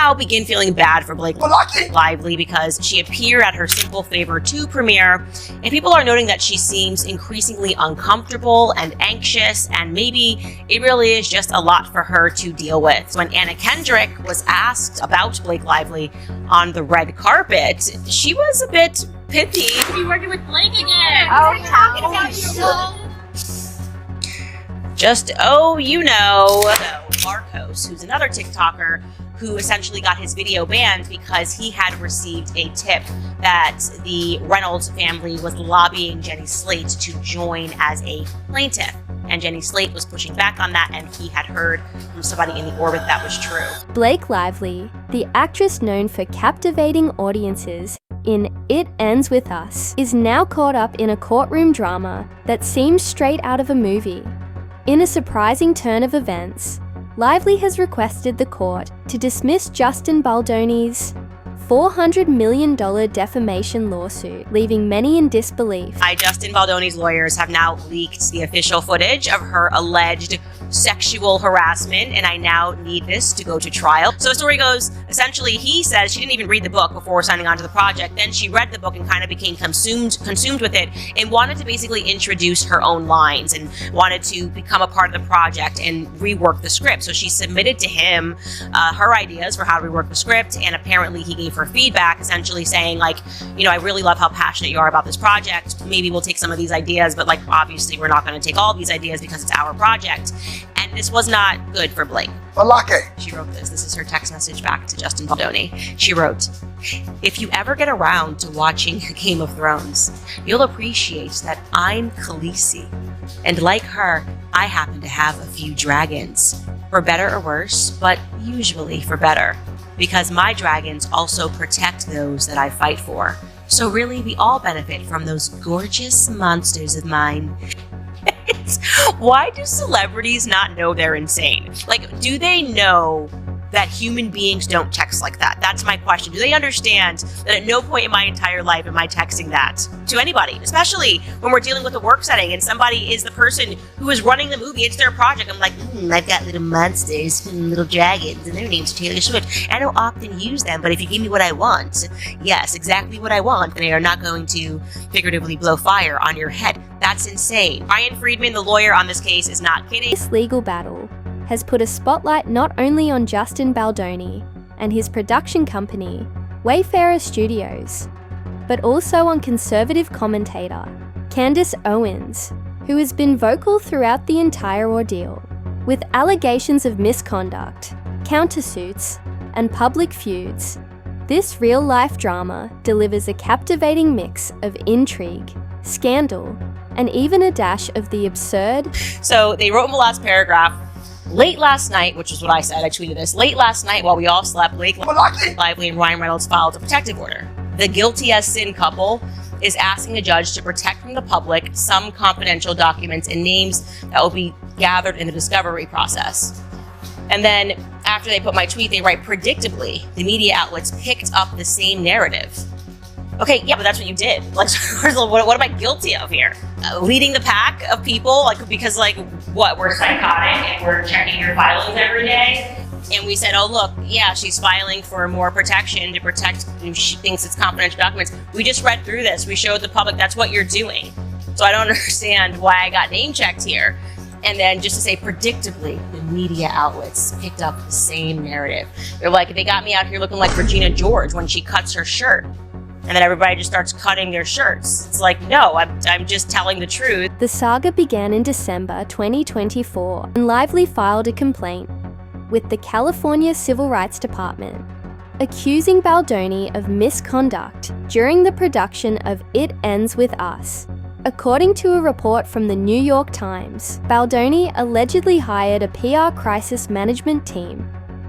now begin feeling bad for Blake Lively because she appeared at her Simple Favor 2 premiere, and people are noting that she seems increasingly uncomfortable and anxious, and maybe it really is just a lot for her to deal with. When Anna Kendrick was asked about Blake Lively on the red carpet, she was a bit pithy. Be working with Blake again. Oh, talking about you. Just, oh, you know. So, Marcos, who's another TikToker who essentially got his video banned because he had received a tip that the Reynolds family was lobbying Jenny Slate to join as a plaintiff. And Jenny Slate was pushing back on that, and he had heard from somebody in the orbit that was true. Blake Lively, the actress known for captivating audiences in It Ends With Us, is now caught up in a courtroom drama that seems straight out of a movie. In a surprising turn of events, Lively has requested the court to dismiss Justin Baldoni's $400 million defamation lawsuit, leaving many in disbelief. Justin Baldoni's lawyers have now leaked the official footage of her alleged sexual harassment, and I now need this to go to trial. So the story goes, essentially, he says she didn't even read the book before signing on to the project. Then she read the book and kind of became consumed with it and wanted to basically introduce her own lines and wanted to become a part of the project and rework the script. So she submitted to him her ideas for how to rework the script, and apparently he gave her feedback, essentially saying, like, you know, I really love how passionate you are about this project. Maybe we'll take some of these ideas, but like, obviously we're not going to take all of these ideas because it's our project. And this was not good for Blake. She wrote this. This is her text message back to Justin Baldoni. She wrote, "If you ever get around to watching Game of Thrones, you'll appreciate that I'm Khaleesi. And like her, I happen to have a few dragons. For better or worse, but usually for better. Because my dragons also protect those that I fight for. So really, we all benefit from those gorgeous monsters of mine." Why do celebrities not know they're insane? Like, do they know that human beings don't text like that? That's my question. Do they understand that at no point in my entire life am I texting that to anybody, especially when we're dealing with a work setting and somebody is the person who is running the movie, it's their project. I'm like, I've got little monsters, little dragons, and their name's Taylor Swift. I don't often use them, but if you give me what I want, yes, exactly what I want, they are not going to figuratively blow fire on your head. That's insane. Ryan Friedman, the lawyer on this case, is not kidding. This legal battle has put a spotlight not only on Justin Baldoni and his production company, Wayfarer Studios, but also on conservative commentator Candace Owens, who has been vocal throughout the entire ordeal. With allegations of misconduct, countersuits, and public feuds, this real-life drama delivers a captivating mix of intrigue, scandal, and even a dash of the absurd. So they wrote in the last paragraph, late last night, which is what I said, I tweeted this, late last night while we all slept, Blake Lively and Ryan Reynolds filed a protective order. The guilty as sin couple is asking the judge to protect from the public some confidential documents and names that will be gathered in the discovery process. And then after they put my tweet, they write, predictably, the media outlets picked up the same narrative. Okay, yeah, but that's what you did. Like, what am I guilty of here? Leading the pack of people, like, because, like, what, we're psychotic and we're checking your filings every day? And we said, oh, look, yeah, she's filing for more protection to protect, she thinks it's confidential documents. We just read through this. We showed the public that's what you're doing. So I don't understand why I got name checked here. And then just to say, predictably, the media outlets picked up the same narrative. They're like, they got me out here looking like Regina George when she cuts her shirt. And then everybody just starts cutting their shirts. It's like, no, I'm just telling the truth. The saga began in December 2024, and Lively filed a complaint with the California Civil Rights Department, accusing Baldoni of misconduct during the production of It Ends With Us. According to a report from the New York Times, Baldoni allegedly hired a PR crisis management team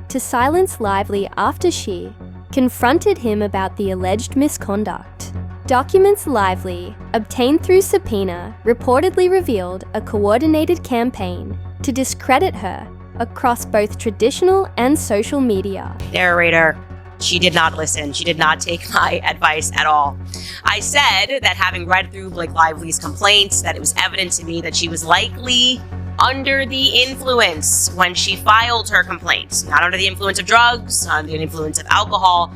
to silence Lively after she confronted him about the alleged misconduct. Documents Lively, obtained through subpoena, reportedly revealed a coordinated campaign to discredit her across both traditional and social media. Narrator, she did not listen. She did not take my advice at all. I said that having read through Blake Lively's complaints, that it was evident to me that she was likely under the influence when she filed her complaints. Not under the influence of drugs, not under the influence of alcohol,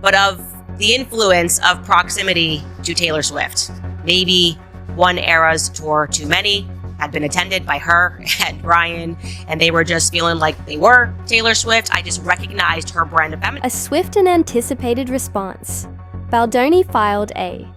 but of the influence of proximity to Taylor Swift. Maybe one Eras tour too many had been attended by her and Ryan, and they were just feeling like they were Taylor Swift. I just recognized her brand of feminism. A swift and anticipated response. Baldoni filed a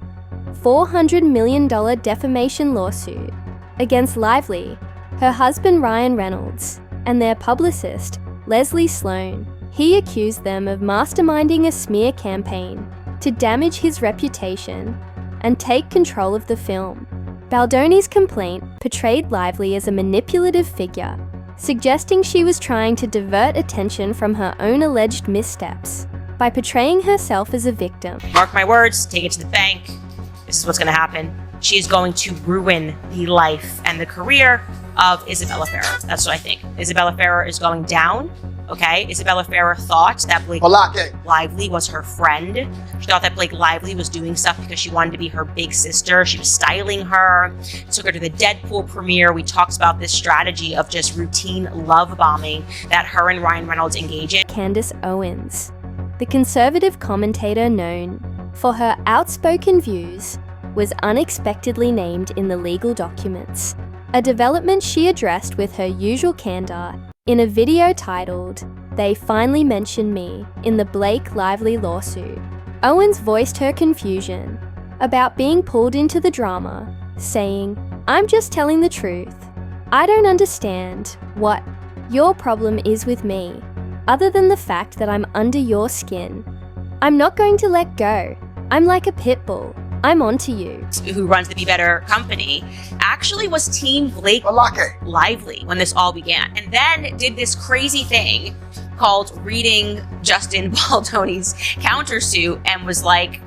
$400 million defamation lawsuit against Lively, her husband Ryan Reynolds, and their publicist, Leslie Sloan. He accused them of masterminding a smear campaign to damage his reputation and take control of the film. Baldoni's complaint portrayed Lively as a manipulative figure, suggesting she was trying to divert attention from her own alleged missteps by portraying herself as a victim. Mark my words, take it to the bank. This is what's going to happen. She is going to ruin the life and the career of Isabella Ferrer. That's what I think. Isabella Ferrer is going down. Okay, Isabella Ferrer thought that Blake Lively was her friend. She thought that Blake Lively was doing stuff because she wanted to be her big sister. She was styling her, took her to the Deadpool premiere. We talked about this strategy of just routine love bombing that her and Ryan Reynolds engage in. Candace Owens, the conservative commentator known for her outspoken views, was unexpectedly named in the legal documents, a development she addressed with her usual candor in a video titled, "They Finally Mentioned Me," in the Blake Lively lawsuit. Owens voiced her confusion about being pulled into the drama, saying, "I'm just telling the truth. I don't understand what your problem is with me, other than the fact that I'm under your skin. I'm not going to let go. I'm like a pit bull. I'm onto you." Who runs the Be Better company, actually was Team Blake Lively when this all began. And then did this crazy thing called reading Justin Baldoni's countersuit and was like,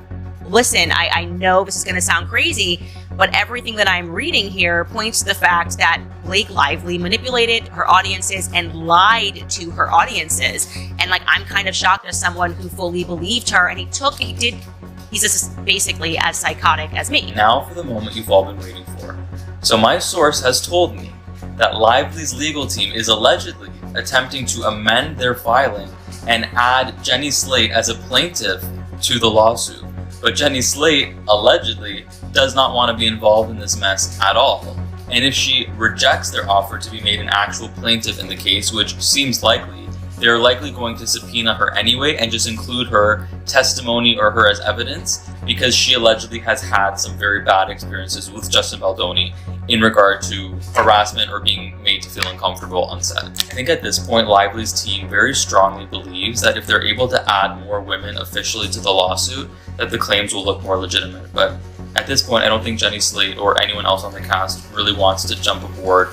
listen, I know this is going to sound crazy, but everything that I'm reading here points to the fact that Blake Lively manipulated her audiences and lied to her audiences. And like, I'm kind of shocked as someone who fully believed her, and he's just basically as psychotic as me. Now for the moment you've all been waiting for. So my source has told me that Lively's legal team is allegedly attempting to amend their filing and add Jenny Slate as a plaintiff to the lawsuit. But Jenny Slate allegedly does not want to be involved in this mess at all. And if she rejects their offer to be made an actual plaintiff in the case, which seems likely, they're likely going to subpoena her anyway and just include her testimony or her as evidence, because she allegedly has had some very bad experiences with Justin Baldoni in regard to harassment or being made to feel uncomfortable on set. I think at this point, Lively's team very strongly believes that if they're able to add more women officially to the lawsuit, that the claims will look more legitimate. But at this point, I don't think Jenny Slate or anyone else on the cast really wants to jump aboard